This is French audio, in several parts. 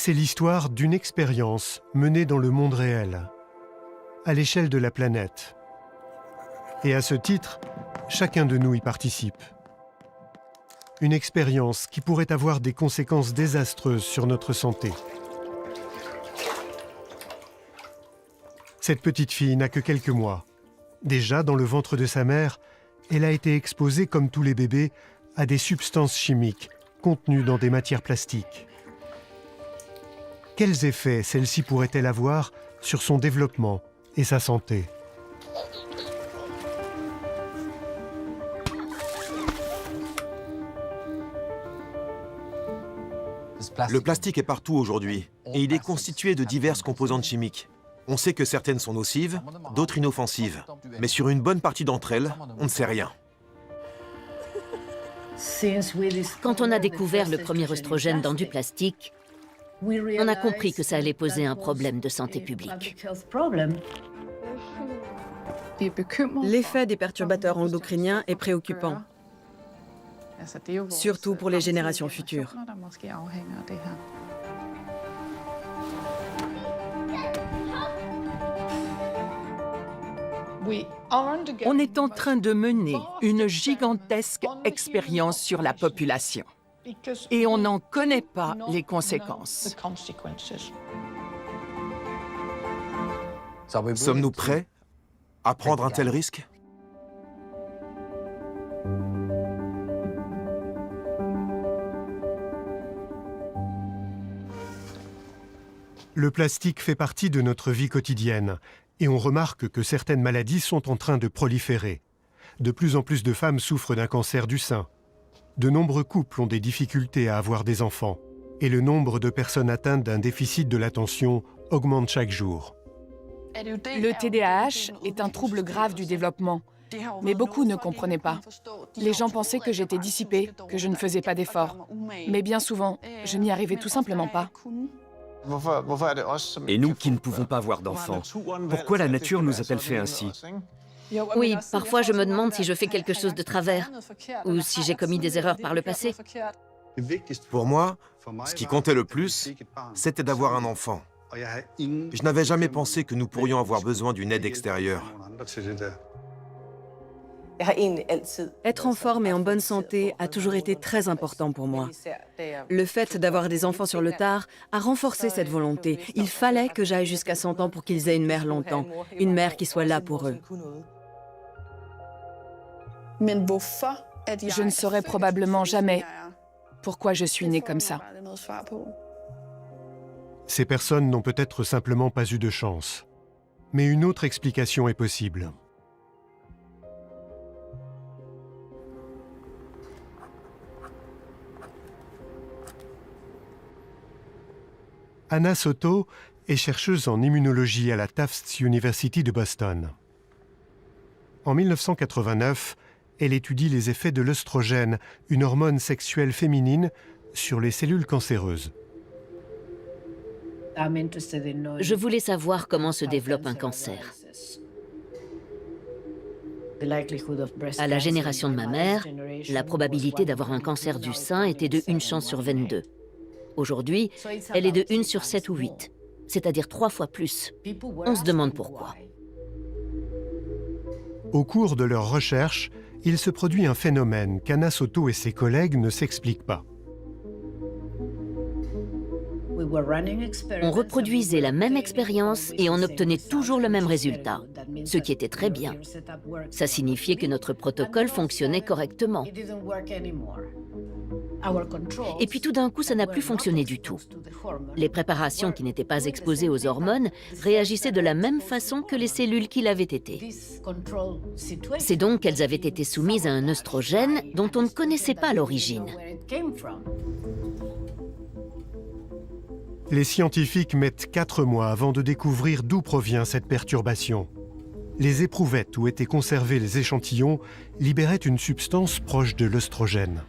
C'est l'histoire d'une expérience menée dans le monde réel, à l'échelle de la planète. Et à ce titre, chacun de nous y participe. Une expérience qui pourrait avoir des conséquences désastreuses sur notre santé. Cette petite fille n'a que quelques mois. Déjà, dans le ventre de sa mère, elle a été exposée, comme tous les bébés, à des substances chimiques contenues dans des matières plastiques. Quels effets celle-ci pourrait-elle avoir sur son développement et sa santé ? Le plastique est partout aujourd'hui, et il est constitué de diverses composantes chimiques. On sait que certaines sont nocives, d'autres inoffensives. Mais sur une bonne partie d'entre elles, on ne sait rien. Quand on a découvert le premier œstrogène dans du plastique, on a compris que ça allait poser un problème de santé publique. L'effet des perturbateurs endocriniens est préoccupant, surtout pour les générations futures. On est en train de mener une gigantesque expérience sur la population. Et on n'en connaît pas les conséquences. Sommes-nous prêts à prendre un tel risque ? Le plastique fait partie de notre vie quotidienne et on remarque que certaines maladies sont en train de proliférer. De plus en plus de femmes souffrent d'un cancer du sein. De nombreux couples ont des difficultés à avoir des enfants et le nombre de personnes atteintes d'un déficit de l'attention augmente chaque jour. Le TDAH est un trouble grave du développement, mais beaucoup ne comprenaient pas. Les gens pensaient que j'étais dissipée, que je ne faisais pas d'efforts. Mais bien souvent, je n'y arrivais tout simplement pas. Et nous qui ne pouvons pas avoir d'enfants, pourquoi la nature nous a-t-elle fait ainsi ? Oui, parfois je me demande si je fais quelque chose de travers, ou si j'ai commis des erreurs par le passé. Pour moi, ce qui comptait le plus, c'était d'avoir un enfant. Je n'avais jamais pensé que nous pourrions avoir besoin d'une aide extérieure. Être en forme et en bonne santé a toujours été très important pour moi. Le fait d'avoir des enfants sur le tard a renforcé cette volonté. Il fallait que j'aille jusqu'à 100 ans pour qu'ils aient une mère longtemps, une mère qui soit là pour eux. Je ne saurais probablement jamais pourquoi je suis née comme ça. Ces personnes n'ont peut-être simplement pas eu de chance. Mais une autre explication est possible. Anna Soto est chercheuse en immunologie à la Tufts University de Boston. En 1989, elle étudie les effets de l'œstrogène, une hormone sexuelle féminine, sur les cellules cancéreuses. Je voulais savoir comment se développe un cancer. À la génération de ma mère, la probabilité d'avoir un cancer du sein était de 1 chance sur 22. Aujourd'hui, elle est de 1 sur 7 ou 8, c'est-à-dire 3 fois plus. On se demande pourquoi. Au cours de leurs recherches, il se produit un phénomène qu'Anna Soto et ses collègues ne s'expliquent pas. On reproduisait la même expérience et on obtenait toujours le même résultat, ce qui était très bien. Ça signifiait que notre protocole fonctionnait correctement. Et puis tout d'un coup, ça n'a plus fonctionné du tout. Les préparations qui n'étaient pas exposées aux hormones réagissaient de la même façon que les cellules qui l'avaient été. C'est donc qu'elles avaient été soumises à un œstrogène dont on ne connaissait pas l'origine. Les scientifiques mettent 4 mois avant de découvrir d'où provient cette perturbation. Les éprouvettes où étaient conservés les échantillons libéraient une substance proche de l'œstrogène.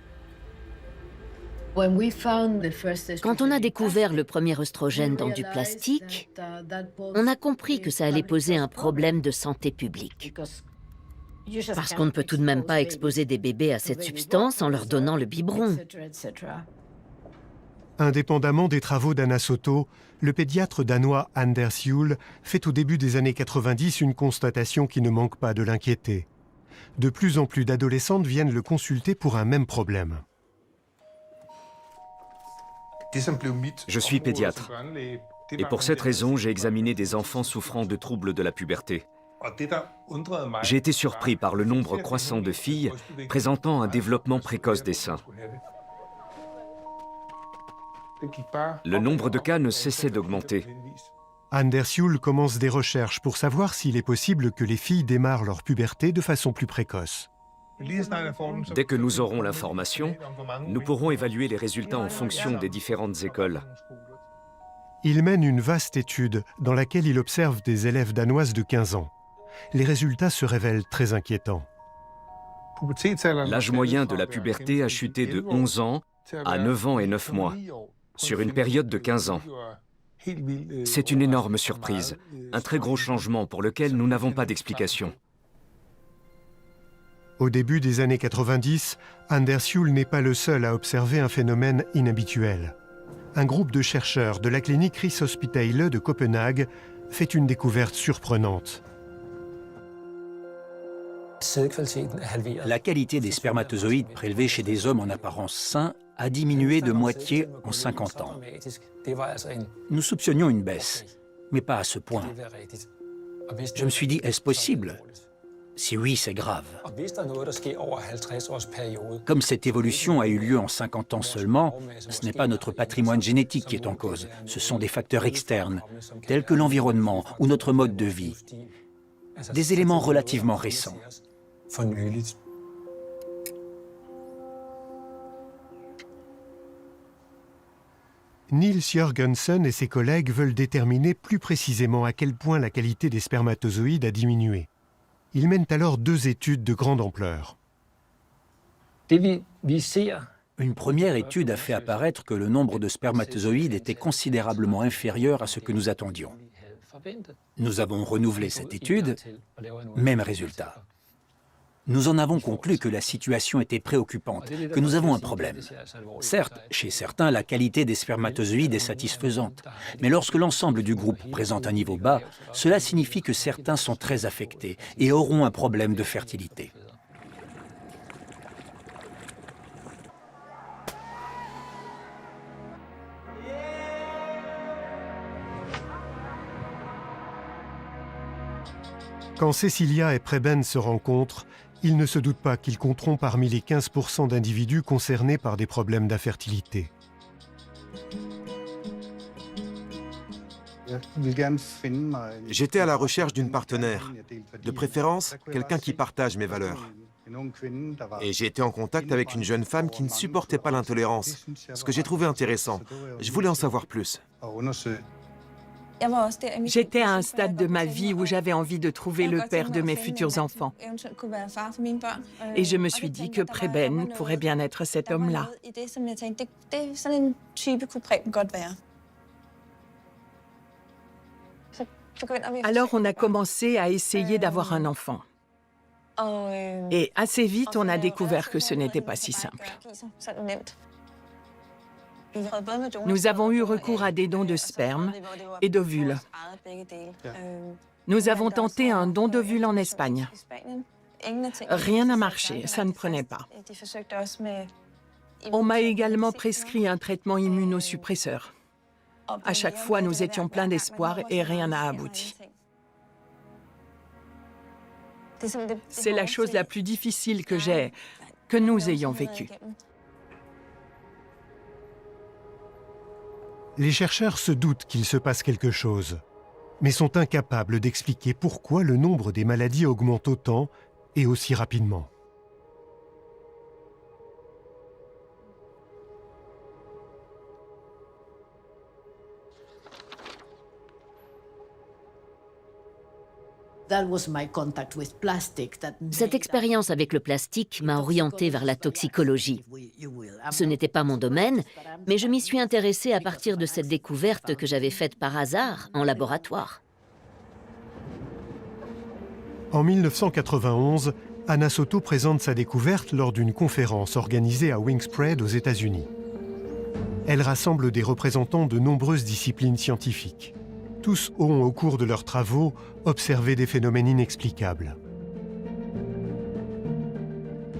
Quand on a découvert le premier œstrogène dans du plastique, on a compris que ça allait poser un problème de santé publique. Parce qu'on ne peut tout de même pas exposer des bébés à cette substance en leur donnant le biberon. Indépendamment des travaux d'Anna Soto, le pédiatre danois Anders Juul fait au début des années 90 une constatation qui ne manque pas de l'inquiéter. De plus en plus d'adolescentes viennent le consulter pour un même problème. Je suis pédiatre. Et pour cette raison, j'ai examiné des enfants souffrant de troubles de la puberté. J'ai été surpris par le nombre croissant de filles présentant un développement précoce des seins. Le nombre de cas ne cessait d'augmenter. Anders Juul commence des recherches pour savoir s'il est possible que les filles démarrent leur puberté de façon plus précoce. Dès que nous aurons l'information, nous pourrons évaluer les résultats en fonction des différentes écoles. Il mène une vaste étude dans laquelle il observe des élèves danoises de 15 ans. Les résultats se révèlent très inquiétants. L'âge moyen de la puberté a chuté de 11 ans à 9 ans et 9 mois, sur une période de 15 ans. C'est une énorme surprise, un très gros changement pour lequel nous n'avons pas d'explication. Au début des années 90, Anders Juul n'est pas le seul à observer un phénomène inhabituel. Un groupe de chercheurs de la clinique Rigshospitalet de Copenhague fait une découverte surprenante. La qualité des spermatozoïdes prélevés chez des hommes en apparence sains a diminué de moitié en 50 ans. Nous soupçonnions une baisse, mais pas à ce point. Je me suis dit, est-ce possible? Si oui, c'est grave. Comme cette évolution a eu lieu en 50 ans seulement, ce n'est pas notre patrimoine génétique qui est en cause. Ce sont des facteurs externes, tels que l'environnement ou notre mode de vie. Des éléments relativement récents. Niels Jørgensen et ses collègues veulent déterminer plus précisément à quel point la qualité des spermatozoïdes a diminué. Ils mènent alors 2 études de grande ampleur. Une première étude a fait apparaître que le nombre de spermatozoïdes était considérablement inférieur à ce que nous attendions. Nous avons renouvelé cette étude, même résultat. Nous en avons conclu que la situation était préoccupante, que nous avons un problème. Certes, chez certains, la qualité des spermatozoïdes est satisfaisante, mais lorsque l'ensemble du groupe présente un niveau bas, cela signifie que certains sont très affectés et auront un problème de fertilité. Quand Cecilia et Preben se rencontrent, ils ne se doutent pas qu'ils compteront parmi les 15% d'individus concernés par des problèmes d'infertilité. J'étais à la recherche d'une partenaire, de préférence quelqu'un qui partage mes valeurs. Et j'ai été en contact avec une jeune femme qui ne supportait pas l'intolérance, ce que j'ai trouvé intéressant. Je voulais en savoir plus. J'étais à un stade de ma vie où j'avais envie de trouver le père de mes futurs enfants. Et je me suis dit que Preben pourrait bien être cet homme-là. Alors on a commencé à essayer d'avoir un enfant. Et assez vite, on a découvert que ce n'était pas si simple. Nous avons eu recours à des dons de sperme et d'ovules. Nous avons tenté un don d'ovules en Espagne. Rien n'a marché, ça ne prenait pas. On m'a également prescrit un traitement immunosuppresseur. À chaque fois, nous étions pleins d'espoir et rien n'a abouti. C'est la chose la plus difficile que nous ayons vécue. Les chercheurs se doutent qu'il se passe quelque chose, mais sont incapables d'expliquer pourquoi le nombre des maladies augmente autant et aussi rapidement. Cette expérience avec le plastique m'a orientée vers la toxicologie. Ce n'était pas mon domaine, mais je m'y suis intéressée à partir de cette découverte que j'avais faite par hasard en laboratoire. En 1991, Anna Soto présente sa découverte lors d'une conférence organisée à Wingspread aux États-Unis. Elle rassemble des représentants de nombreuses disciplines scientifiques. Tous ont, au cours de leurs travaux, observé des phénomènes inexplicables.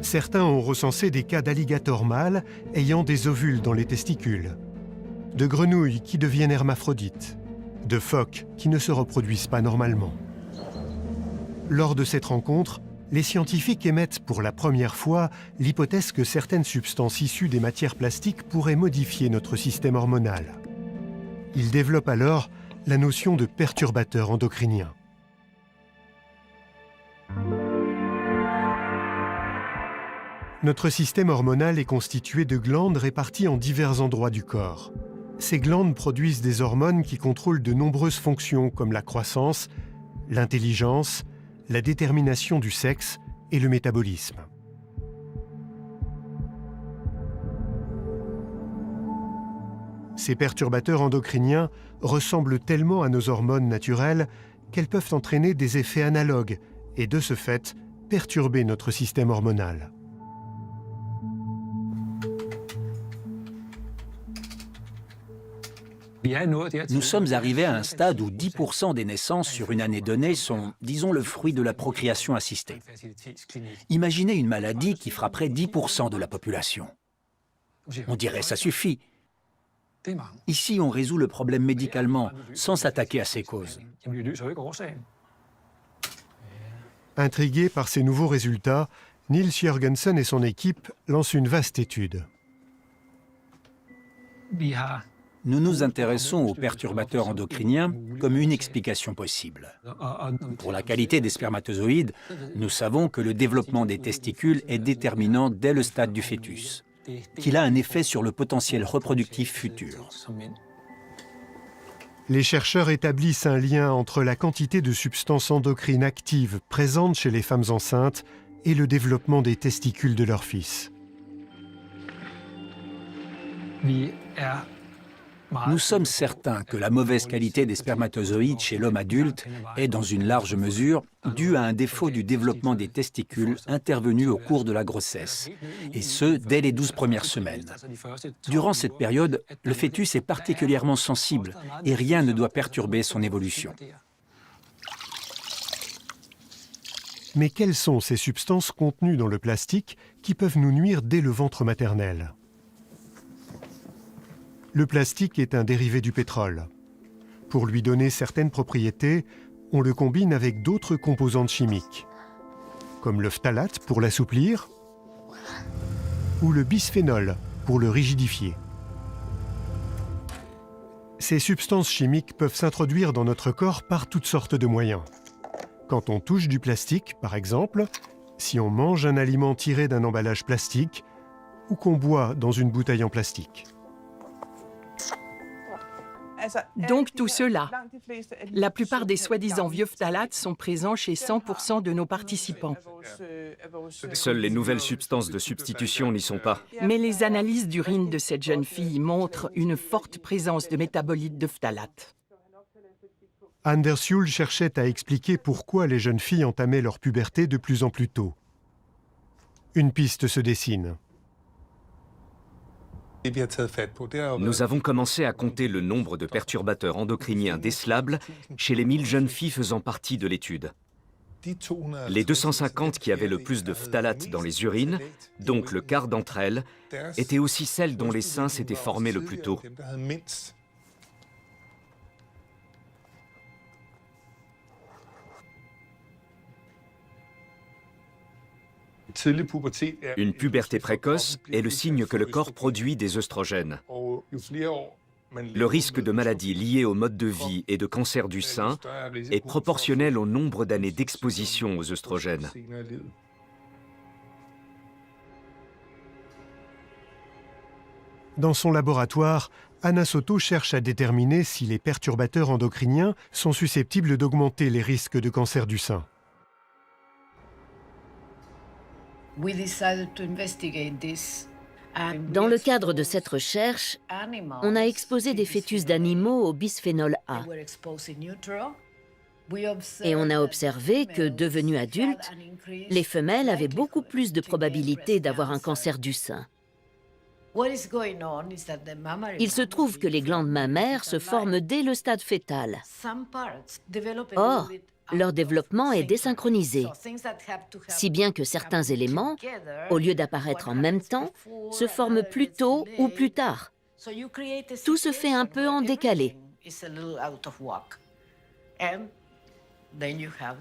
Certains ont recensé des cas d'alligators mâles ayant des ovules dans les testicules, de grenouilles qui deviennent hermaphrodites, de phoques qui ne se reproduisent pas normalement. Lors de cette rencontre, les scientifiques émettent pour la première fois l'hypothèse que certaines substances issues des matières plastiques pourraient modifier notre système hormonal. Ils développent alors la notion de perturbateur endocrinien. Notre système hormonal est constitué de glandes réparties en divers endroits du corps. Ces glandes produisent des hormones qui contrôlent de nombreuses fonctions comme la croissance, l'intelligence, la détermination du sexe et le métabolisme. Ces perturbateurs endocriniens ressemblent tellement à nos hormones naturelles qu'elles peuvent entraîner des effets analogues et, de ce fait, perturber notre système hormonal. Nous sommes arrivés à un stade où 10% des naissances sur une année donnée sont, disons, le fruit de la procréation assistée. Imaginez une maladie qui frapperait 10% de la population. On dirait ça suffit. Ici, on résout le problème médicalement, sans s'attaquer à ses causes. Intrigués par ces nouveaux résultats, Niels Jørgensen et son équipe lancent une vaste étude. Nous nous intéressons aux perturbateurs endocriniens comme une explication possible. Pour la qualité des spermatozoïdes, nous savons que le développement des testicules est déterminant dès le stade du fœtus, qu'il a un effet sur le potentiel reproductif futur. Les chercheurs établissent un lien entre la quantité de substances endocrines actives présentes chez les femmes enceintes et le développement des testicules de leur fils. Nous sommes certains que la mauvaise qualité des spermatozoïdes chez l'homme adulte est, dans une large mesure, due à un défaut du développement des testicules intervenu au cours de la grossesse, et ce, dès les 12 premières semaines. Durant cette période, le fœtus est particulièrement sensible et rien ne doit perturber son évolution. Mais quelles sont ces substances contenues dans le plastique qui peuvent nous nuire dès le ventre maternel ? Le plastique est un dérivé du pétrole. Pour lui donner certaines propriétés, on le combine avec d'autres composantes chimiques, comme le phtalate pour l'assouplir ou le bisphénol pour le rigidifier. Ces substances chimiques peuvent s'introduire dans notre corps par toutes sortes de moyens. Quand on touche du plastique, par exemple, si on mange un aliment tiré d'un emballage plastique ou qu'on boit dans une bouteille en plastique. Donc tout cela, la plupart des soi-disant vieux phtalates sont présents chez 100% de nos participants. Seules les nouvelles substances de substitution n'y sont pas. Mais les analyses d'urine de cette jeune fille montrent une forte présence de métabolites de phtalates. Anders Juul cherchait à expliquer pourquoi les jeunes filles entamaient leur puberté de plus en plus tôt. Une piste se dessine. Nous avons commencé à compter le nombre de perturbateurs endocriniens décelables chez les 1000 jeunes filles faisant partie de l'étude. Les 250 qui avaient le plus de phtalates dans les urines, donc le quart d'entre elles, étaient aussi celles dont les seins s'étaient formés le plus tôt. Une puberté précoce est le signe que le corps produit des œstrogènes. Le risque de maladies liées au mode de vie et de cancer du sein est proportionnel au nombre d'années d'exposition aux œstrogènes. Dans son laboratoire, Anna Soto cherche à déterminer si les perturbateurs endocriniens sont susceptibles d'augmenter les risques de cancer du sein. Dans le cadre de cette recherche, on a exposé des fœtus d'animaux au bisphénol A. Et on a observé que, devenues adultes, les femelles avaient beaucoup plus de probabilité d'avoir un cancer du sein. Il se trouve que les glandes mammaires se forment dès le stade fœtal. Or, leur développement est désynchronisé, si bien que certains éléments, au lieu d'apparaître en même temps, se forment plus tôt ou plus tard. Tout se fait un peu en décalé.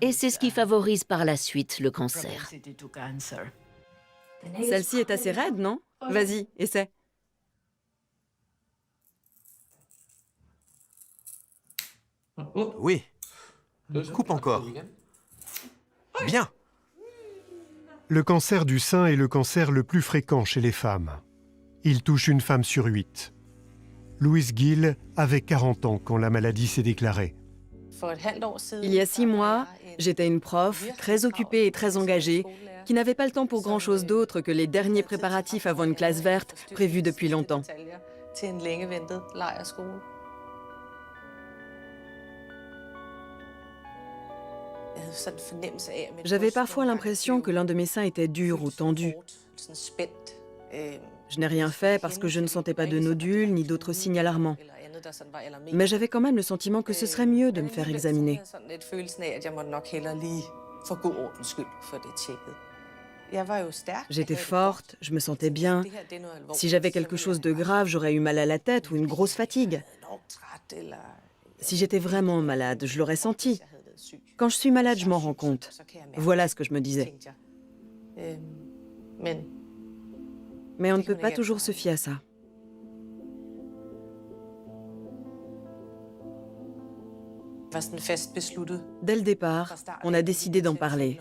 Et c'est ce qui favorise par la suite le cancer. Celle-ci est assez raide, non? Vas-y, essaie. Oui. Coupe encore. Bien. Le cancer du sein est le cancer le plus fréquent chez les femmes. Il touche une femme sur 8. Louise Gill avait 40 ans quand la maladie s'est déclarée. Il y a 6 mois, j'étais une prof très occupée et très engagée, qui n'avait pas le temps pour grand-chose d'autre que les derniers préparatifs avant une classe verte prévue depuis longtemps. J'avais parfois l'impression que l'un de mes seins était dur ou tendu. Je n'ai rien fait parce que je ne sentais pas de nodules ni d'autres signes alarmants. Mais j'avais quand même le sentiment que ce serait mieux de me faire examiner. J'étais forte, je me sentais bien. Si j'avais quelque chose de grave, j'aurais eu mal à la tête ou une grosse fatigue. Si j'étais vraiment malade, je l'aurais senti. Quand je suis malade, je m'en rends compte. Voilà ce que je me disais. Mais on ne peut pas toujours se fier à ça. Dès le départ, on a décidé d'en parler.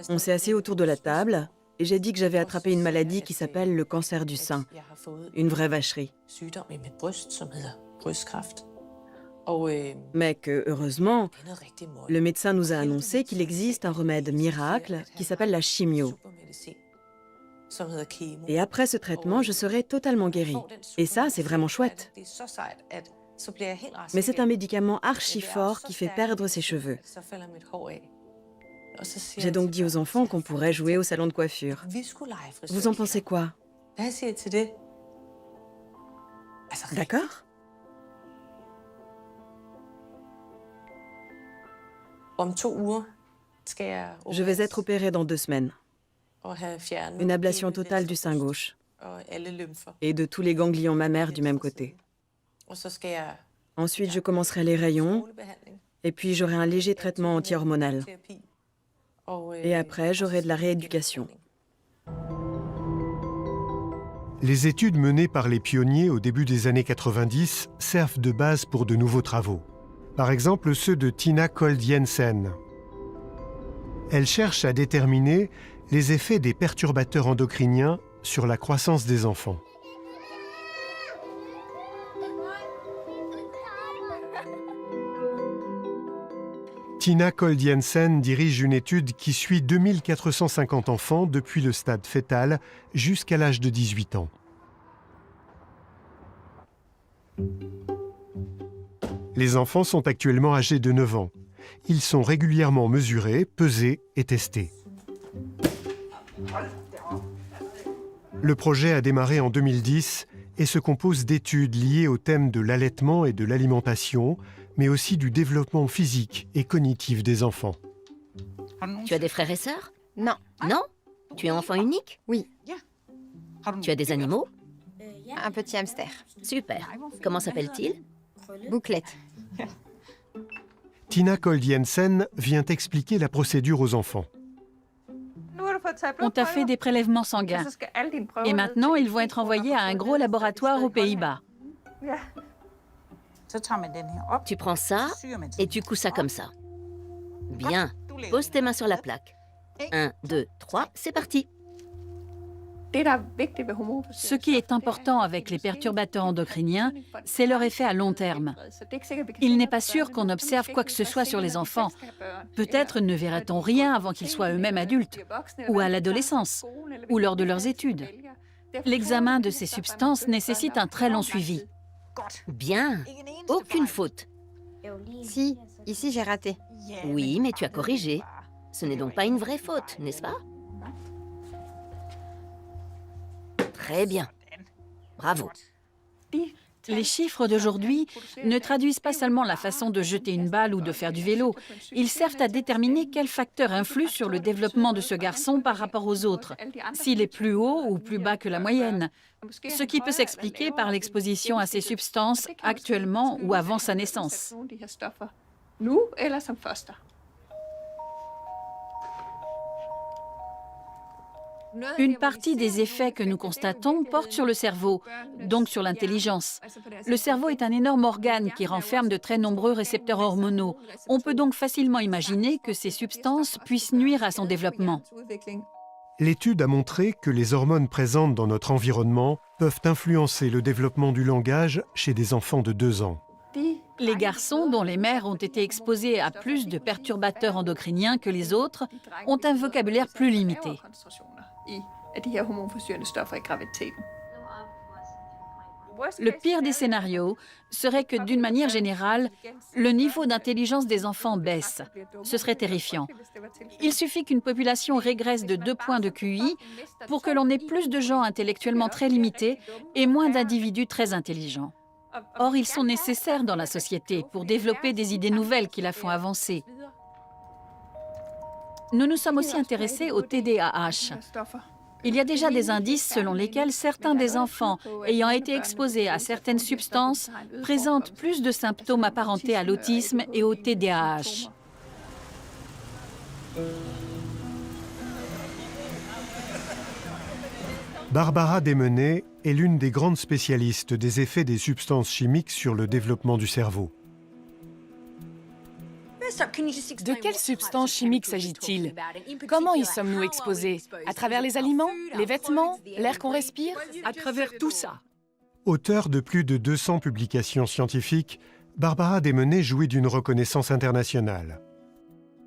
On s'est assis autour de la table et j'ai dit que j'avais attrapé une maladie qui s'appelle le cancer du sein. Une vraie vacherie. Mais que, heureusement, le médecin nous a annoncé qu'il existe un remède miracle qui s'appelle la chimio. Et après ce traitement, je serai totalement guérie. Et ça, c'est vraiment chouette. Mais c'est un médicament archi fort qui fait perdre ses cheveux. J'ai donc dit aux enfants qu'on pourrait jouer au salon de coiffure. Vous en pensez quoi? D'accord? Je vais être opérée dans 2 semaines. Une ablation totale du sein gauche et de tous les ganglions mammaires du même côté. Ensuite, je commencerai les rayons et puis j'aurai un léger traitement anti-hormonal. Et après, j'aurai de la rééducation. Les études menées par les pionniers au début des années 90 servent de base pour de nouveaux travaux. Par exemple, ceux de Tina Kold Jensen. Elle cherche à déterminer les effets des perturbateurs endocriniens sur la croissance des enfants. Tina Kold Jensen dirige une étude qui suit 2450 enfants depuis le stade fœtal jusqu'à l'âge de 18 ans. Les enfants sont actuellement âgés de 9 ans. Ils sont régulièrement mesurés, pesés et testés. Le projet a démarré en 2010 et se compose d'études liées aux thèmes de l'allaitement et de l'alimentation, mais aussi du développement physique et cognitif des enfants. Tu as des frères et sœurs? Non. Non? Tu es enfant unique? Oui. Tu as des animaux? Un petit hamster. Super. Comment s'appelle-t-il? Bouclette. Tina Kold Jensen vient expliquer la procédure aux enfants. On t'a fait des prélèvements sanguins. Et maintenant, ils vont être envoyés à un gros laboratoire aux Pays-Bas. Tu prends ça et tu couds ça comme ça. Bien. Pose tes mains sur la plaque. 1, 2, 3, c'est parti. Ce qui est important avec les perturbateurs endocriniens, c'est leur effet à long terme. Il n'est pas sûr qu'on observe quoi que ce soit sur les enfants. Peut-être ne verra-t-on rien avant qu'ils soient eux-mêmes adultes, ou à l'adolescence, ou lors de leurs études. L'examen de ces substances nécessite un très long suivi. Bien. Aucune faute. Si, ici j'ai raté. Oui, mais tu as corrigé. Ce n'est donc pas une vraie faute, n'est-ce pas? Très bien. Bravo. Les chiffres d'aujourd'hui ne traduisent pas seulement la façon de jeter une balle ou de faire du vélo. Ils servent à déterminer quels facteurs influent sur le développement de ce garçon par rapport aux autres, s'il est plus haut ou plus bas que la moyenne, ce qui peut s'expliquer par l'exposition à ces substances actuellement ou avant sa naissance. Une partie des effets que nous constatons porte sur le cerveau, donc sur l'intelligence. Le cerveau est un énorme organe qui renferme de très nombreux récepteurs hormonaux. On peut donc facilement imaginer que ces substances puissent nuire à son développement. L'étude a montré que les hormones présentes dans notre environnement peuvent influencer le développement du langage chez des enfants de 2 ans. Les garçons dont les mères ont été exposés à plus de perturbateurs endocriniens que les autres ont un vocabulaire plus limité. Le pire des scénarios serait que, d'une manière générale, le niveau d'intelligence des enfants baisse. Ce serait terrifiant. Il suffit qu'une population régresse de 2 points de QI pour que l'on ait plus de gens intellectuellement très limités et moins d'individus très intelligents. Or, ils sont nécessaires dans la société pour développer des idées nouvelles qui la font avancer. Nous nous sommes aussi intéressés au TDAH. Il y a déjà des indices selon lesquels certains des enfants ayant été exposés à certaines substances présentent plus de symptômes apparentés à l'autisme et au TDAH. Barbara Desmenet est l'une des grandes spécialistes des effets des substances chimiques sur le développement du cerveau. De quelles substances chimiques s'agit-il? Comment y sommes-nous exposés? À travers les aliments, les vêtements, l'air qu'on respire? À travers tout ça. Auteure de plus de 200 publications scientifiques, Barbara Desmenet jouit d'une reconnaissance internationale.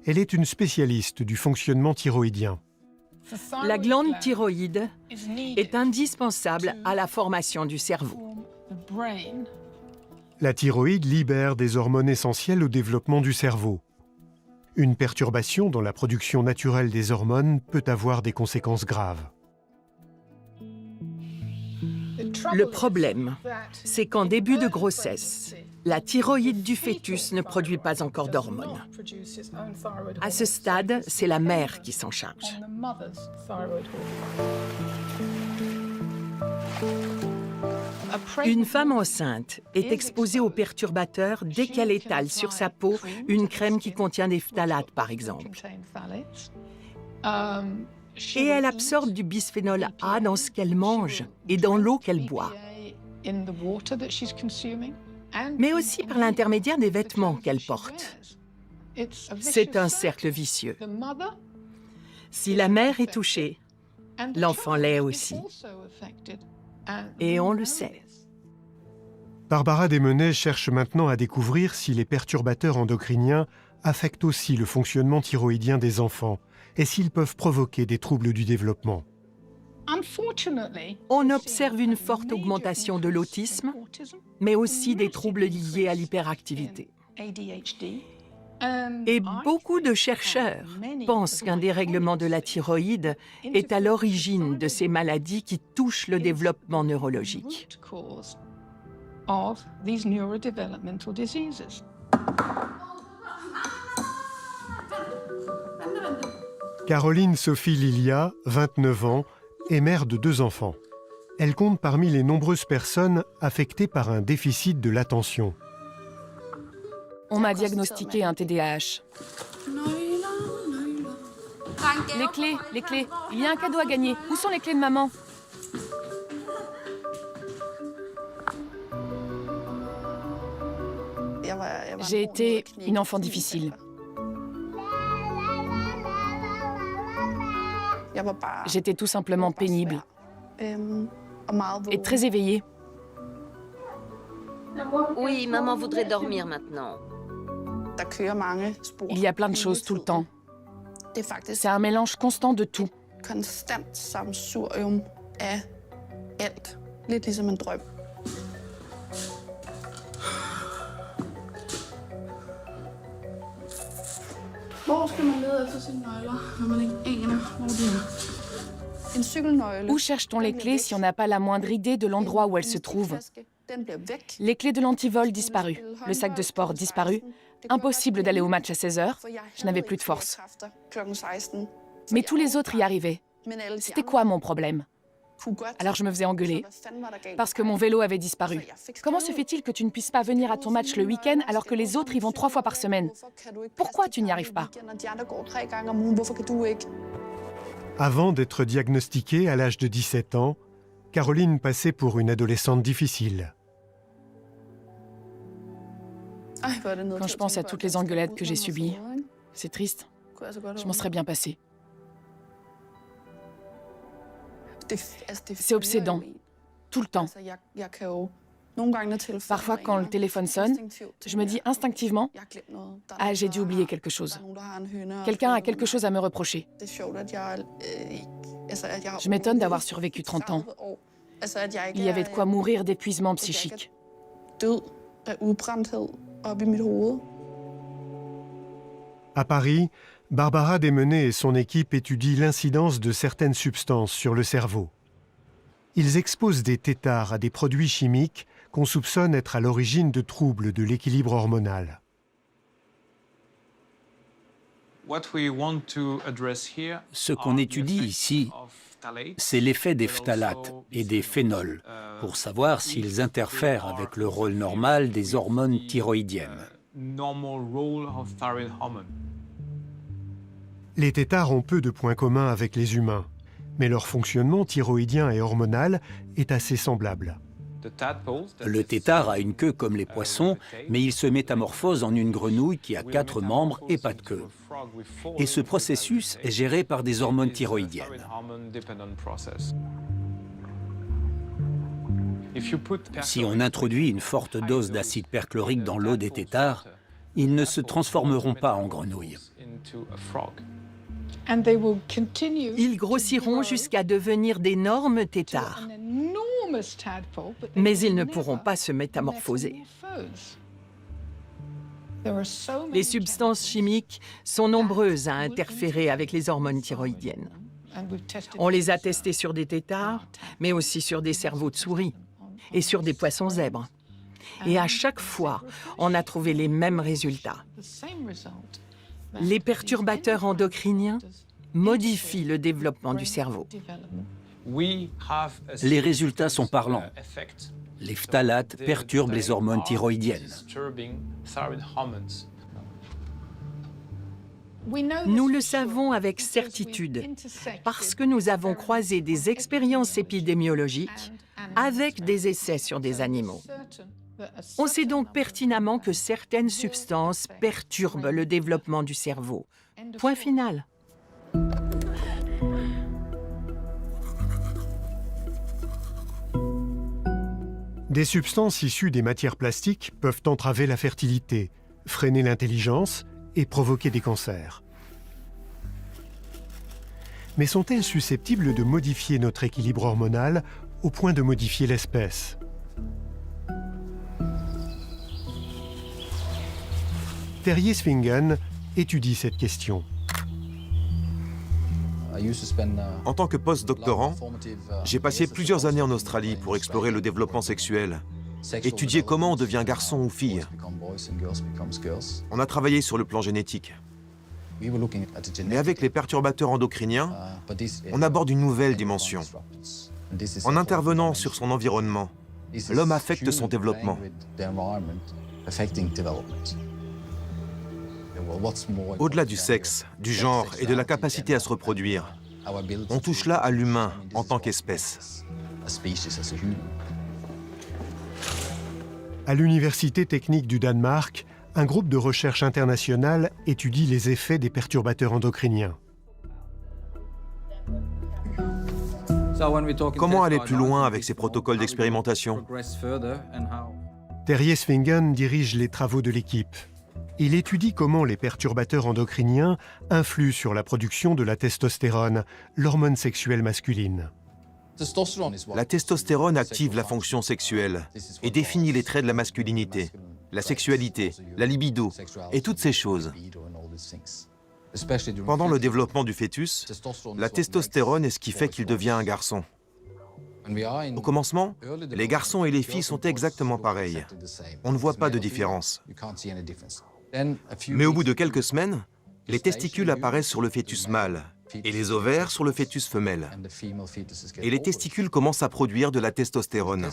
Elle est une spécialiste du fonctionnement thyroïdien. La glande thyroïde est indispensable à la formation du cerveau. La thyroïde libère des hormones essentielles au développement du cerveau. Une perturbation dans la production naturelle des hormones peut avoir des conséquences graves. Le problème, c'est qu'en début de grossesse, la thyroïde du fœtus ne produit pas encore d'hormones. À ce stade, c'est la mère qui s'en charge. Une femme enceinte est exposée aux perturbateurs dès qu'elle étale sur sa peau une crème qui contient des phtalates, par exemple. Et elle absorbe du bisphénol A dans ce qu'elle mange et dans l'eau qu'elle boit, mais aussi par l'intermédiaire des vêtements qu'elle porte. C'est un cercle vicieux. Si la mère est touchée, l'enfant l'est aussi. Et on le sait. Barbara Desmenet cherche maintenant à découvrir si les perturbateurs endocriniens affectent aussi le fonctionnement thyroïdien des enfants et s'ils peuvent provoquer des troubles du développement. On observe une forte augmentation de l'autisme, mais aussi des troubles liés à l'hyperactivité. Et beaucoup de chercheurs pensent qu'un dérèglement de la thyroïde est à l'origine de ces maladies qui touchent le développement neurologique. Caroline Sophie Lilia, 29 ans, est mère de 2 enfants. Elle compte parmi les nombreuses personnes affectées par un déficit de l'attention. On m'a diagnostiqué un TDAH. Les clés. Il y a un cadeau à gagner. Où sont les clés de maman? J'ai été une enfant difficile. J'étais tout simplement pénible et très éveillée. Oui, maman voudrait dormir maintenant. Il y a plein de choses tout le temps. C'est un mélange constant de tout. Hvor skal man lede efter sine nøgler, når man ikke aner, hvor de er? Où cherche-t-on les clés si on n'a pas la moindre idée de l'endroit où elles se trouvent? Les clés de l'antivol disparues, le sac de sport disparu. Impossible d'aller au match à 16h, je n'avais plus de force. Mais tous les autres y arrivaient. C'était quoi mon problème? Alors je me faisais engueuler, parce que mon vélo avait disparu. Comment se fait-il que tu ne puisses pas venir à ton match le week-end alors que les autres y vont 3 fois par semaine? Pourquoi tu n'y arrives pas? Avant d'être diagnostiquée à l'âge de 17 ans, Caroline passait pour une adolescente difficile. Quand je pense à toutes les engueulades que j'ai subies, c'est triste. Je m'en serais bien passée. C'est obsédant, tout le temps. Parfois, quand le téléphone sonne, je me dis instinctivement « Ah, j'ai dû oublier quelque chose. Quelqu'un a quelque chose à me reprocher. » Je m'étonne d'avoir survécu 30 ans. Il y avait de quoi mourir d'épuisement psychique. À Paris, Barbara Desmenez et son équipe étudient l'incidence de certaines substances sur le cerveau. Ils exposent des têtards à des produits chimiques qu'on soupçonne être à l'origine de troubles de l'équilibre hormonal. Ce qu'on étudie ici, c'est l'effet des phtalates et des phénols pour savoir s'ils interfèrent avec le rôle normal des hormones thyroïdiennes. Les têtards ont peu de points communs avec les humains, mais leur fonctionnement thyroïdien et hormonal est assez semblable. Le tétard a une queue comme les poissons, mais il se métamorphose en une grenouille qui a 4 membres et pas de queue. Et ce processus est géré par des hormones thyroïdiennes. Si on introduit une forte dose d'acide perchlorique dans l'eau des têtards, ils ne se transformeront pas en grenouilles. Ils grossiront jusqu'à devenir d'énormes têtards. Mais ils ne pourront pas se métamorphoser. Les substances chimiques sont nombreuses à interférer avec les hormones thyroïdiennes. On les a testées sur des têtards, mais aussi sur des cerveaux de souris et sur des poissons zèbres. Et à chaque fois, on a trouvé les mêmes résultats. Les perturbateurs endocriniens modifient le développement du cerveau. Les résultats sont parlants. Les phtalates perturbent les hormones thyroïdiennes. Nous le savons avec certitude parce que nous avons croisé des expériences épidémiologiques avec des essais sur des animaux. On sait donc pertinemment que certaines substances perturbent le développement du cerveau. Point final. Des substances issues des matières plastiques peuvent entraver la fertilité, freiner l'intelligence et provoquer des cancers. Mais sont-elles susceptibles de modifier notre équilibre hormonal au point de modifier l'espèce? Terje Svingen étudie cette question. En tant que post-doctorant, j'ai passé plusieurs années en Australie pour explorer le développement sexuel, étudier comment on devient garçon ou fille. On a travaillé sur le plan génétique. Mais avec les perturbateurs endocriniens, on aborde une nouvelle dimension. En intervenant sur son environnement, l'homme affecte son développement. Au-delà du sexe, du genre et de la capacité à se reproduire, on touche là à l'humain en tant qu'espèce. À l'Université technique du Danemark, un groupe de recherche international étudie les effets des perturbateurs endocriniens. Comment aller plus loin avec ces protocoles d'expérimentation? Terje Svingen dirige les travaux de l'équipe. Il étudie comment les perturbateurs endocriniens influent sur la production de la testostérone, l'hormone sexuelle masculine. La testostérone active la fonction sexuelle et définit les traits de la masculinité, la sexualité, la libido et toutes ces choses. Pendant le développement du fœtus, la testostérone est ce qui fait qu'il devient un garçon. Au commencement, les garçons et les filles sont exactement pareils. On ne voit pas de différence. Mais au bout de quelques semaines, les testicules apparaissent sur le fœtus mâle et les ovaires sur le fœtus femelle. Et les testicules commencent à produire de la testostérone.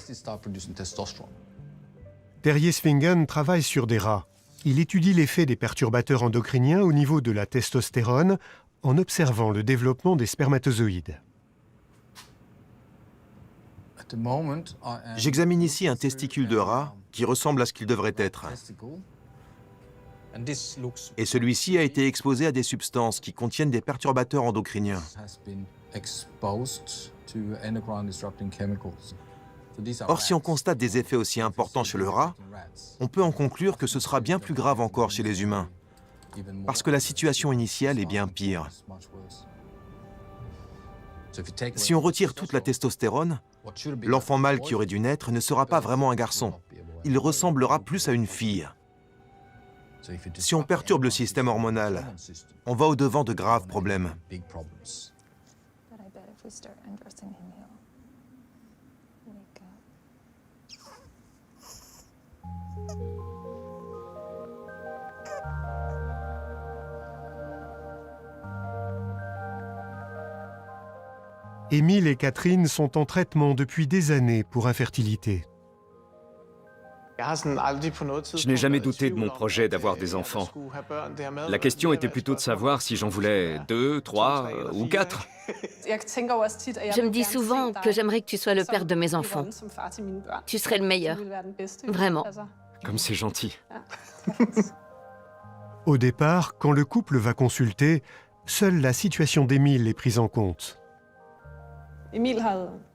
Terje Svingen travaille sur des rats. Il étudie l'effet des perturbateurs endocriniens au niveau de la testostérone en observant le développement des spermatozoïdes. J'examine ici un testicule de rat qui ressemble à ce qu'il devrait être. Et celui-ci a été exposé à des substances qui contiennent des perturbateurs endocriniens. Or, si on constate des effets aussi importants chez le rat, on peut en conclure que ce sera bien plus grave encore chez les humains, parce que la situation initiale est bien pire. Si on retire toute la testostérone, l'enfant mâle qui aurait dû naître ne sera pas vraiment un garçon. Il ressemblera plus à une fille. Si on perturbe le système hormonal, on va au-devant de graves problèmes. Émile et Catherine sont en traitement depuis des années pour infertilité. Je n'ai jamais douté de mon projet d'avoir des enfants. La question était plutôt de savoir si j'en voulais 2, 3 ou 4. Je me dis souvent que j'aimerais que tu sois le père de mes enfants. Tu serais le meilleur. Vraiment. Comme c'est gentil. Au départ, quand le couple va consulter, seule la situation d'Émile est prise en compte.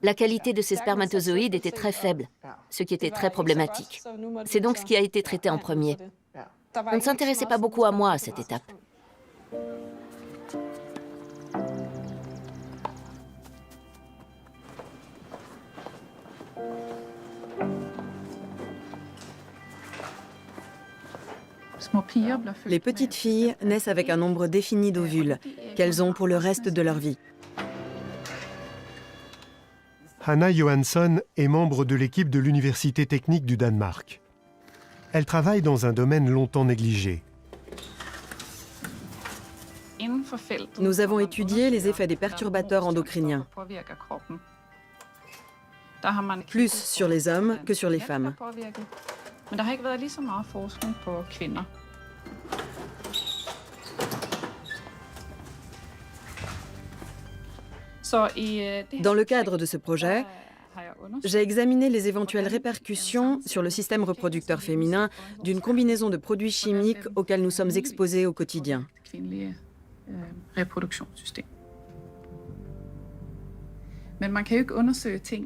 La qualité de ses spermatozoïdes était très faible, ce qui était très problématique. C'est donc ce qui a été traité en premier. On ne s'intéressait pas beaucoup à moi à cette étape. Les petites filles naissent avec un nombre défini d'ovules qu'elles ont pour le reste de leur vie. Hanna Johansson est membre de l'équipe de l'Université technique du Danemark. Elle travaille dans un domaine longtemps négligé. Nous avons étudié les effets des perturbateurs endocriniens, plus sur les hommes que sur les femmes. Dans le cadre de ce projet, j'ai examiné les éventuelles répercussions sur le système reproducteur féminin d'une combinaison de produits chimiques auxquels nous sommes exposés au quotidien.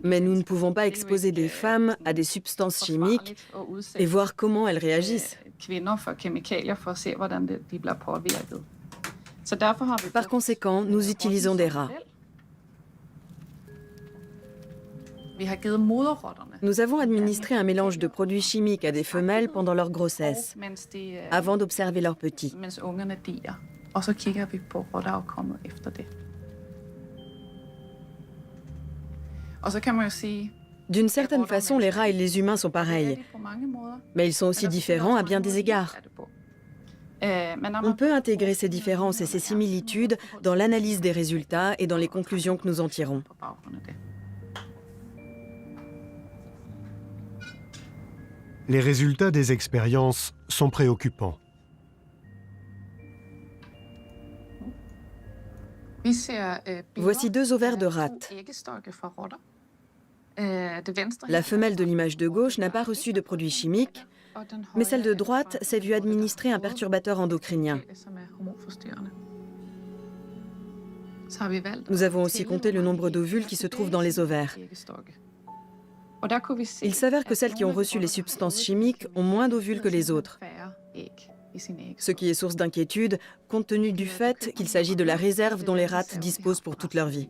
Mais nous ne pouvons pas exposer des femmes à des substances chimiques et voir comment elles réagissent. Par conséquent, nous utilisons des rats. Nous avons administré un mélange de produits chimiques à des femelles pendant leur grossesse, avant d'observer leurs petits. D'une certaine façon, les rats et les humains sont pareils, mais ils sont aussi différents à bien des égards. On peut intégrer ces différences et ces similitudes dans l'analyse des résultats et dans les conclusions que nous en tirons. Les résultats des expériences sont préoccupants. Voici 2 ovaires de rate. La femelle de l'image de gauche n'a pas reçu de produits chimiques, mais celle de droite s'est vue administrer un perturbateur endocrinien. Nous avons aussi compté le nombre d'ovules qui se trouvent dans les ovaires. Il s'avère que celles qui ont reçu les substances chimiques ont moins d'ovules que les autres, ce qui est source d'inquiétude compte tenu du fait qu'il s'agit de la réserve dont les rates disposent pour toute leur vie.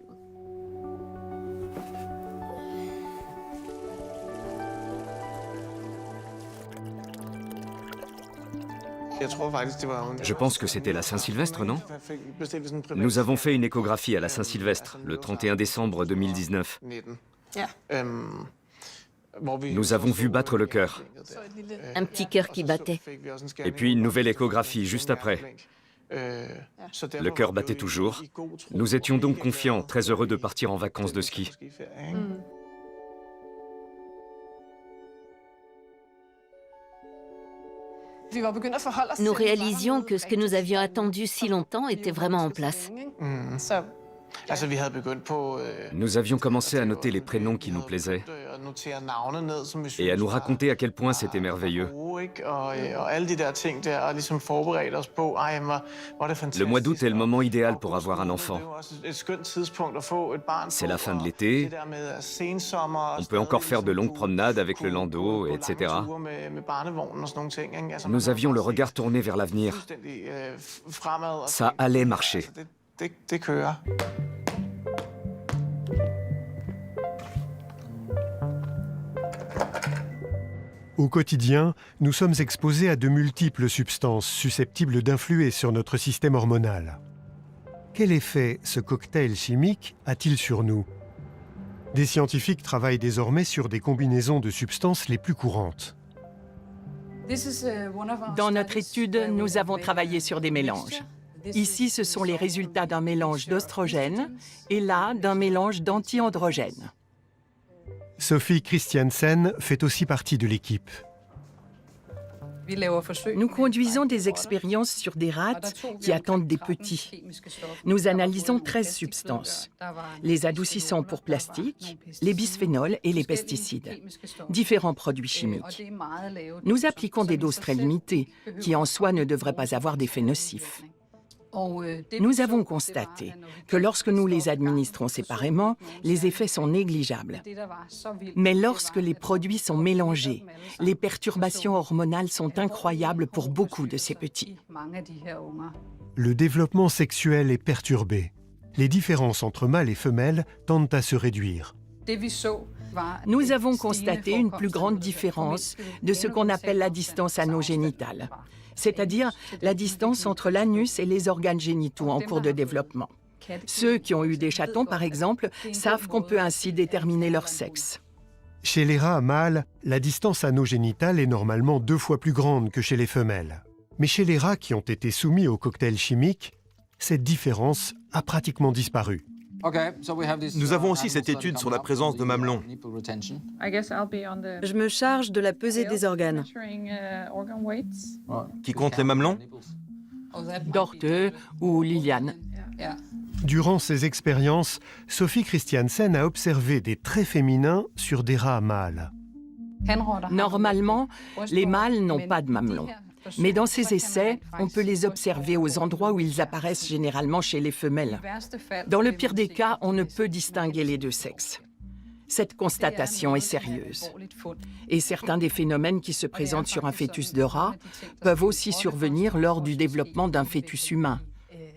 Je pense que c'était la Saint-Sylvestre, non? Nous avons fait une échographie à la Saint-Sylvestre, le 31 décembre 2019. Nous avons vu battre le cœur. Un petit cœur qui battait. Et puis une nouvelle échographie juste après. Le cœur battait toujours. Nous étions donc confiants, très heureux de partir en vacances de ski. Nous réalisions que ce que nous avions attendu si longtemps était vraiment en place. Nous avions commencé à noter les prénoms qui nous plaisaient et à nous raconter à quel point c'était merveilleux. Le mois d'août est le moment idéal pour avoir un enfant. C'est la fin de l'été, on peut encore faire de longues promenades avec le landau, etc. Nous avions le regard tourné vers l'avenir. Ça allait marcher. Au quotidien, nous sommes exposés à de multiples substances susceptibles d'influer sur notre système hormonal. Quel effet ce cocktail chimique a-t-il sur nous? Des scientifiques travaillent désormais sur des combinaisons de substances les plus courantes. Dans notre étude, nous avons travaillé sur des mélanges. Ici, ce sont les résultats d'un mélange d'oestrogènes et là, d'un mélange d'anti-androgènes. Sophie Christiansen fait aussi partie de l'équipe. Nous conduisons des expériences sur des rats qui attendent des petits. Nous analysons 13 substances, les adoucissants pour plastique, les bisphénols et les pesticides, différents produits chimiques. Nous appliquons des doses très limitées, qui en soi ne devraient pas avoir d'effets nocifs. Nous avons constaté que lorsque nous les administrons séparément, les effets sont négligeables. Mais lorsque les produits sont mélangés, les perturbations hormonales sont incroyables pour beaucoup de ces petits. Le développement sexuel est perturbé. Les différences entre mâles et femelles tendent à se réduire. Nous avons constaté une plus grande différence de ce qu'on appelle la distance anogénitale, c'est-à-dire la distance entre l'anus et les organes génitaux en cours de développement. Ceux qui ont eu des chatons, par exemple, savent qu'on peut ainsi déterminer leur sexe. Chez les rats mâles, la distance anogénitale est normalement 2 fois plus grande que chez les femelles. Mais chez les rats qui ont été soumis au cocktail chimique, cette différence a pratiquement disparu. Nous avons aussi cette étude sur la présence de mamelons. Je me charge de la pesée des organes. Qui compte les mamelons? Dorthe ou Liliane. Durant ces expériences, Sophie Christiansen a observé des traits féminins sur des rats mâles. Normalement, les mâles n'ont pas de mamelons. Mais dans ces essais, on peut les observer aux endroits où ils apparaissent généralement chez les femelles. Dans le pire des cas, on ne peut distinguer les deux sexes. Cette constatation est sérieuse. Et certains des phénomènes qui se présentent sur un fœtus de rat peuvent aussi survenir lors du développement d'un fœtus humain,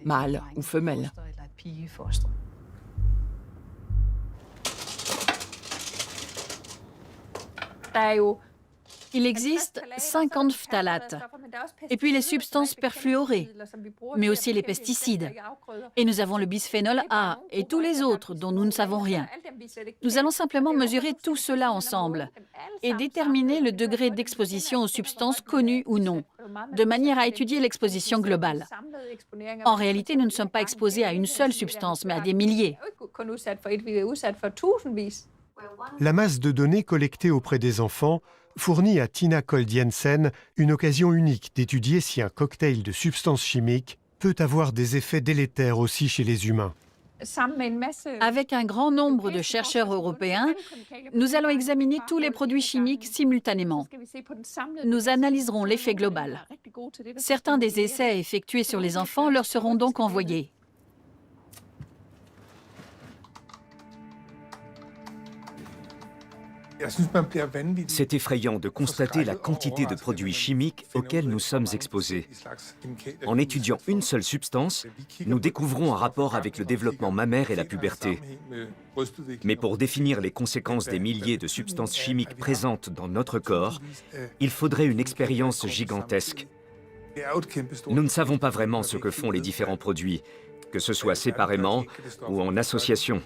mâle ou femelle. Il existe 50 phtalates, et puis les substances perfluorées, mais aussi les pesticides. Et nous avons le bisphénol A et tous les autres dont nous ne savons rien. Nous allons simplement mesurer tout cela ensemble et déterminer le degré d'exposition aux substances connues ou non, de manière à étudier l'exposition globale. En réalité, nous ne sommes pas exposés à une seule substance, mais à des milliers. La masse de données collectées auprès des enfants fournit à Tina Kold-Jensen une occasion unique d'étudier si un cocktail de substances chimiques peut avoir des effets délétères aussi chez les humains. Avec un grand nombre de chercheurs européens, nous allons examiner tous les produits chimiques simultanément. Nous analyserons l'effet global. Certains des essais effectués sur les enfants leur seront donc envoyés. C'est effrayant de constater la quantité de produits chimiques auxquels nous sommes exposés. En étudiant une seule substance, nous découvrons un rapport avec le développement mammaire et la puberté. Mais pour définir les conséquences des milliers de substances chimiques présentes dans notre corps, il faudrait une expérience gigantesque. Nous ne savons pas vraiment ce que font les différents produits, que ce soit séparément ou en association.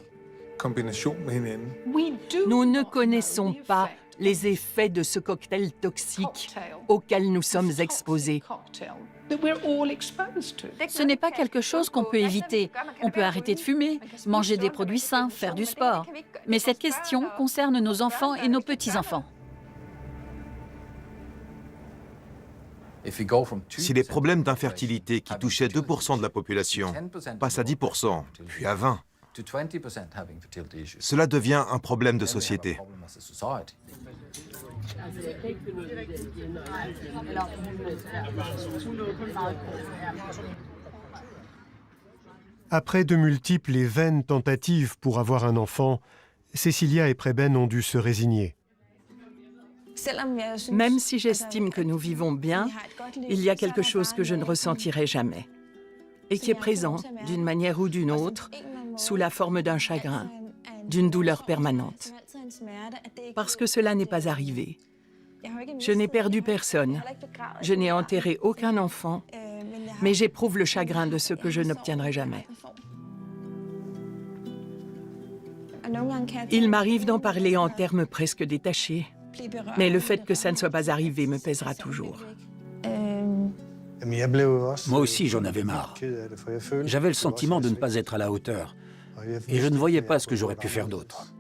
Nous ne connaissons pas les effets de ce cocktail toxique auquel nous sommes exposés. Ce n'est pas quelque chose qu'on peut éviter. On peut arrêter de fumer, manger des produits sains, faire du sport. Mais cette question concerne nos enfants et nos petits-enfants. Si les problèmes d'infertilité qui touchaient 2% de la population passent à 10%, puis à 20%, cela devient un problème de société. Après de multiples et vaines tentatives pour avoir un enfant, Cecilia et Preben ont dû se résigner. Même si j'estime que nous vivons bien, il y a quelque chose que je ne ressentirai jamais et qui est présent d'une manière ou d'une autre, sous la forme d'un chagrin, d'une douleur permanente. Parce que cela n'est pas arrivé. Je n'ai perdu personne, je n'ai enterré aucun enfant, mais j'éprouve le chagrin de ce que je n'obtiendrai jamais. Il m'arrive d'en parler en termes presque détachés, mais le fait que ça ne soit pas arrivé me pèsera toujours. Moi aussi, j'en avais marre. J'avais le sentiment de ne pas être à la hauteur. Et je ne voyais pas ce que j'aurais pu faire d'autre.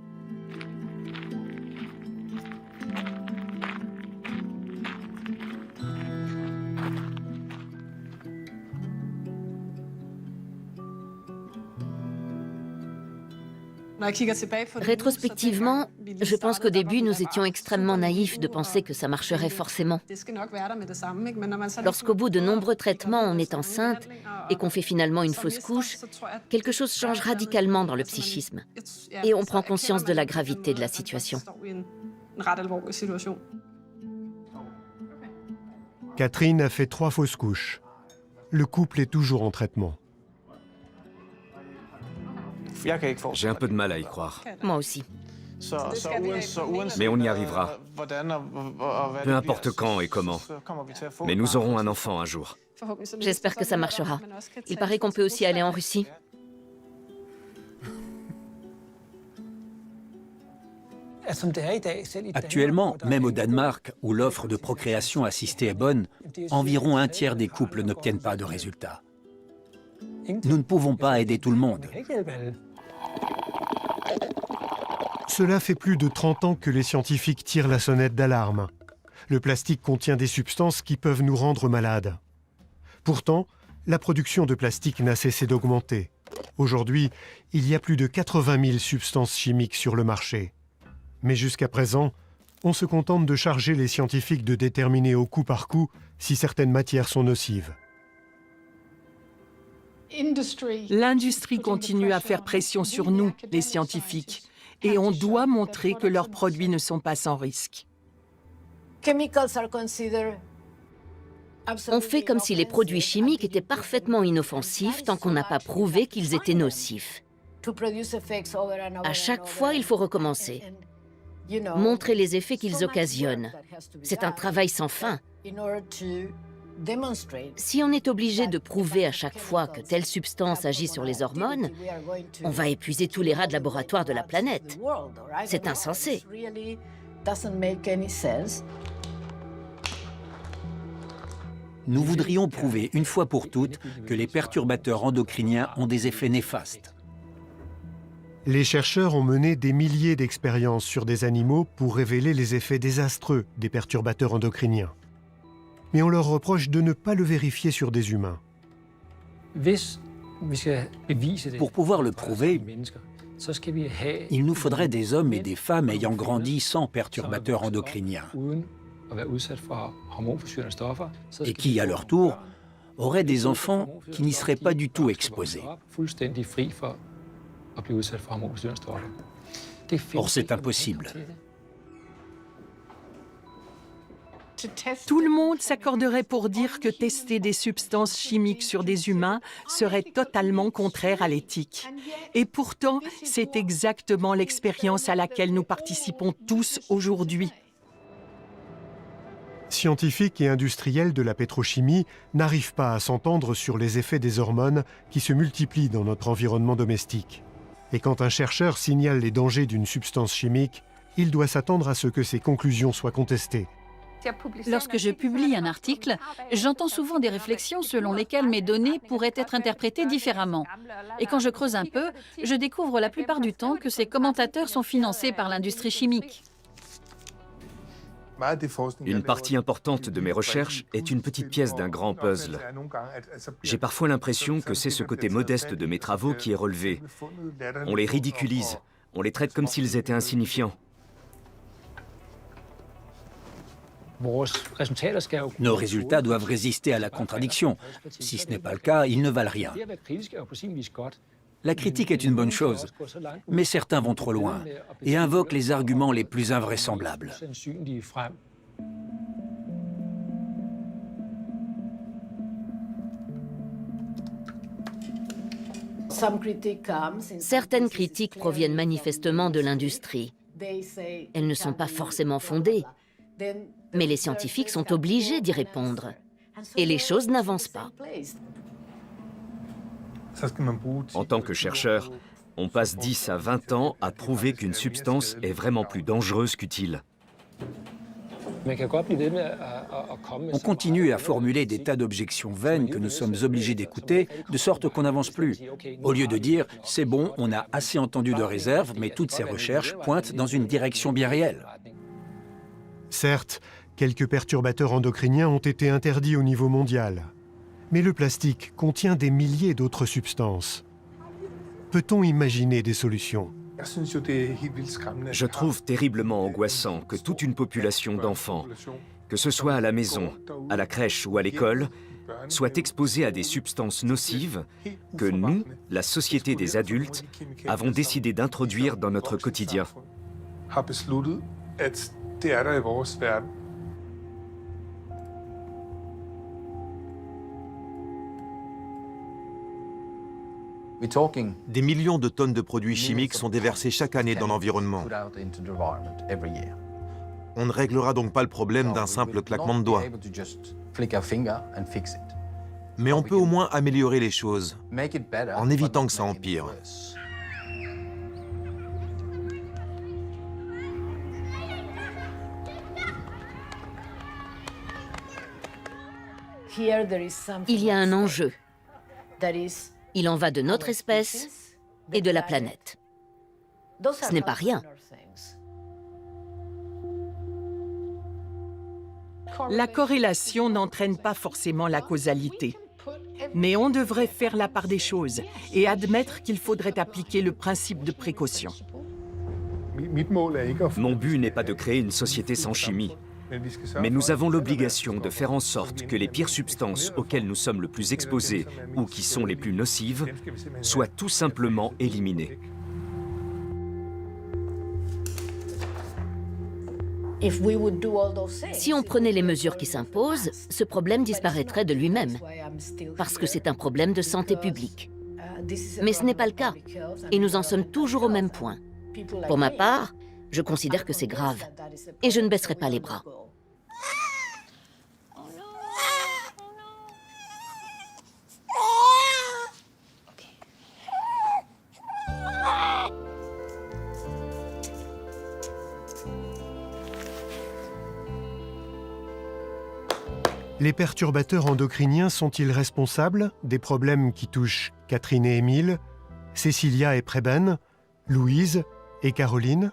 Rétrospectivement, je pense qu'au début, nous étions extrêmement naïfs de penser que ça marcherait forcément. Lorsqu'au bout de nombreux traitements, on est enceinte et qu'on fait finalement une fausse couche, quelque chose change radicalement dans le psychisme. Et on prend conscience de la gravité de la situation. Catherine a fait 3 fausses couches. Le couple est toujours en traitement. J'ai un peu de mal à y croire. Moi aussi. Mais on y arrivera. Peu importe quand et comment. Mais nous aurons un enfant un jour. J'espère que ça marchera. Il paraît qu'on peut aussi aller en Russie. Actuellement, même au Danemark, où l'offre de procréation assistée est bonne, environ un tiers des couples n'obtiennent pas de résultats. Nous ne pouvons pas aider tout le monde. Cela fait plus de 30 ans que les scientifiques tirent la sonnette d'alarme. Le plastique contient des substances qui peuvent nous rendre malades. Pourtant, la production de plastique n'a cessé d'augmenter. Aujourd'hui, il y a plus de 80 000 substances chimiques sur le marché. Mais jusqu'à présent, on se contente de charger les scientifiques de déterminer au coup par coup si certaines matières sont nocives. L'industrie continue à faire pression sur nous, les scientifiques, et on doit montrer que leurs produits ne sont pas sans risque. On fait comme si les produits chimiques étaient parfaitement inoffensifs tant qu'on n'a pas prouvé qu'ils étaient nocifs. À chaque fois, il faut recommencer. Montrer les effets qu'ils occasionnent. C'est un travail sans fin. Si on est obligé de prouver à chaque fois que telle substance agit sur les hormones, on va épuiser tous les rats de laboratoire de la planète. C'est insensé. Nous voudrions prouver une fois pour toutes que les perturbateurs endocriniens ont des effets néfastes. Les chercheurs ont mené des milliers d'expériences sur des animaux pour révéler les effets désastreux des perturbateurs endocriniens. Mais on leur reproche de ne pas le vérifier sur des humains. Pour pouvoir le prouver, il nous faudrait des hommes et des femmes ayant grandi sans perturbateurs endocriniens et qui, à leur tour, auraient des enfants qui n'y seraient pas du tout exposés. Or, c'est impossible. Tout le monde s'accorderait pour dire que tester des substances chimiques sur des humains serait totalement contraire à l'éthique. Et pourtant, c'est exactement l'expérience à laquelle nous participons tous aujourd'hui. Scientifiques et industriels de la pétrochimie n'arrivent pas à s'entendre sur les effets des hormones qui se multiplient dans notre environnement domestique. Et quand un chercheur signale les dangers d'une substance chimique, il doit s'attendre à ce que ses conclusions soient contestées. Lorsque je publie un article, j'entends souvent des réflexions selon lesquelles mes données pourraient être interprétées différemment. Et quand je creuse un peu, je découvre la plupart du temps que ces commentateurs sont financés par l'industrie chimique. Une partie importante de mes recherches est une petite pièce d'un grand puzzle. J'ai parfois l'impression que c'est ce côté modeste de mes travaux qui est relevé. On les ridiculise, on les traite comme s'ils étaient insignifiants. Nos résultats doivent résister à la contradiction. Si ce n'est pas le cas, ils ne valent rien. La critique est une bonne chose, mais certains vont trop loin et invoquent les arguments les plus invraisemblables. Certaines critiques proviennent manifestement de l'industrie. Elles ne sont pas forcément fondées, mais les scientifiques sont obligés d'y répondre. Et les choses n'avancent pas. En tant que chercheur, on passe 10 à 20 ans à prouver qu'une substance est vraiment plus dangereuse qu'utile. On continue à formuler des tas d'objections vaines que nous sommes obligés d'écouter, de sorte qu'on n'avance plus. Au lieu de dire « c'est bon, on a assez entendu de réserve, mais toutes ces recherches pointent dans une direction bien réelle ». Certes, quelques perturbateurs endocriniens ont été interdits au niveau mondial. Mais le plastique contient des milliers d'autres substances. Peut-on imaginer des solutions? Je trouve terriblement angoissant que toute une population d'enfants, que ce soit à la maison, à la crèche ou à l'école, soit exposée à des substances nocives que nous, la société des adultes, avons décidé d'introduire dans notre quotidien. Des millions de tonnes de produits chimiques sont déversés chaque année dans l'environnement. On ne réglera donc pas le problème d'un simple claquement de doigts. Mais on peut au moins améliorer les choses, en évitant que ça empire. Il y a un enjeu. Il en va de notre espèce et de la planète. Ce n'est pas rien. La corrélation n'entraîne pas forcément la causalité. Mais on devrait faire la part des choses et admettre qu'il faudrait appliquer le principe de précaution. Mon but n'est pas de créer une société sans chimie. Mais nous avons l'obligation de faire en sorte que les pires substances auxquelles nous sommes le plus exposés ou qui sont les plus nocives soient tout simplement éliminées. Si on prenait les mesures qui s'imposent, ce problème disparaîtrait de lui-même, parce que c'est un problème de santé publique. Mais ce n'est pas le cas, et nous en sommes toujours au même point. Pour ma part, je considère que c'est grave, et je ne baisserai pas les bras. Les perturbateurs endocriniens sont-ils responsables des problèmes qui touchent Catherine et Émile, Cécilia et Preben, Louise et Caroline?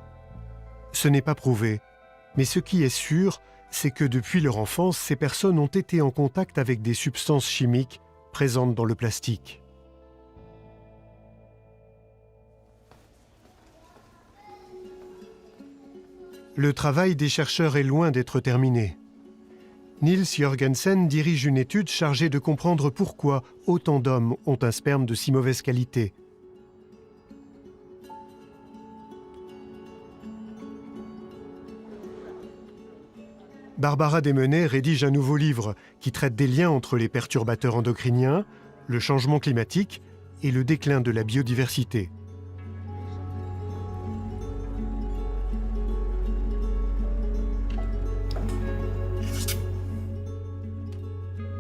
Ce n'est pas prouvé, mais ce qui est sûr, c'est que depuis leur enfance, ces personnes ont été en contact avec des substances chimiques présentes dans le plastique. Le travail des chercheurs est loin d'être terminé. Niels Jørgensen dirige une étude chargée de comprendre pourquoi autant d'hommes ont un sperme de si mauvaise qualité. Barbara Desmenais rédige un nouveau livre qui traite des liens entre les perturbateurs endocriniens, le changement climatique et le déclin de la biodiversité.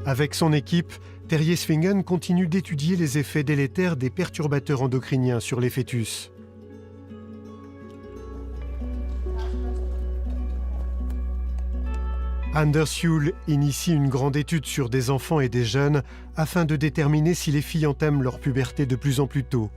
Avec son équipe, Terje Svingen continue d'étudier les effets délétères des perturbateurs endocriniens sur les fœtus. Anders Juul initie une grande étude sur des enfants et des jeunes afin de déterminer si les filles entament leur puberté de plus en plus tôt.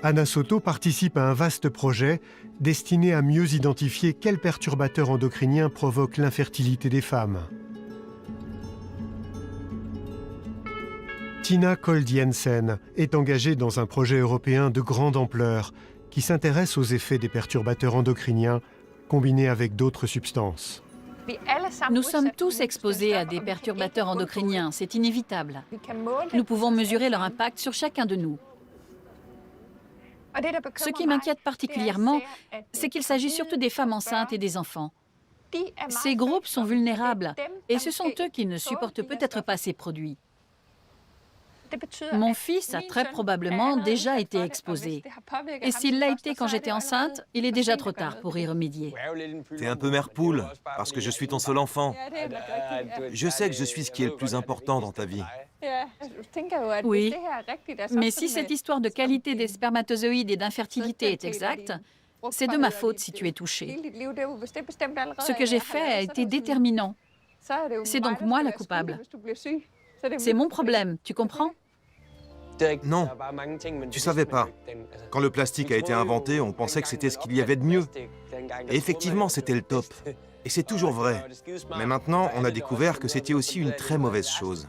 Anna Soto participe à un vaste projet destiné à mieux identifier quels perturbateurs endocriniens provoquent l'infertilité des femmes. Tina Kold Jensen est engagée dans un projet européen de grande ampleur qui s'intéresse aux effets des perturbateurs endocriniens combinés avec d'autres substances. Nous sommes tous exposés à des perturbateurs endocriniens, c'est inévitable. Nous pouvons mesurer leur impact sur chacun de nous. Ce qui m'inquiète particulièrement, c'est qu'il s'agit surtout des femmes enceintes et des enfants. Ces groupes sont vulnérables et ce sont eux qui ne supportent peut-être pas ces produits. Mon fils a très probablement déjà été exposé. Et s'il l'a été quand j'étais enceinte, il est déjà trop tard pour y remédier. T'es un peu mère poule, parce que je suis ton seul enfant. Je sais que je suis ce qui est le plus important dans ta vie. Oui, mais si cette histoire de qualité des spermatozoïdes et d'infertilité est exacte, c'est de ma faute si tu es touché. Ce que j'ai fait a été déterminant. C'est donc moi la coupable. C'est mon problème, tu comprends? Non, tu savais pas. Quand le plastique a été inventé, on pensait que c'était ce qu'il y avait de mieux. Et effectivement, c'était le top. Et c'est toujours vrai. Mais maintenant, on a découvert que c'était aussi une très mauvaise chose.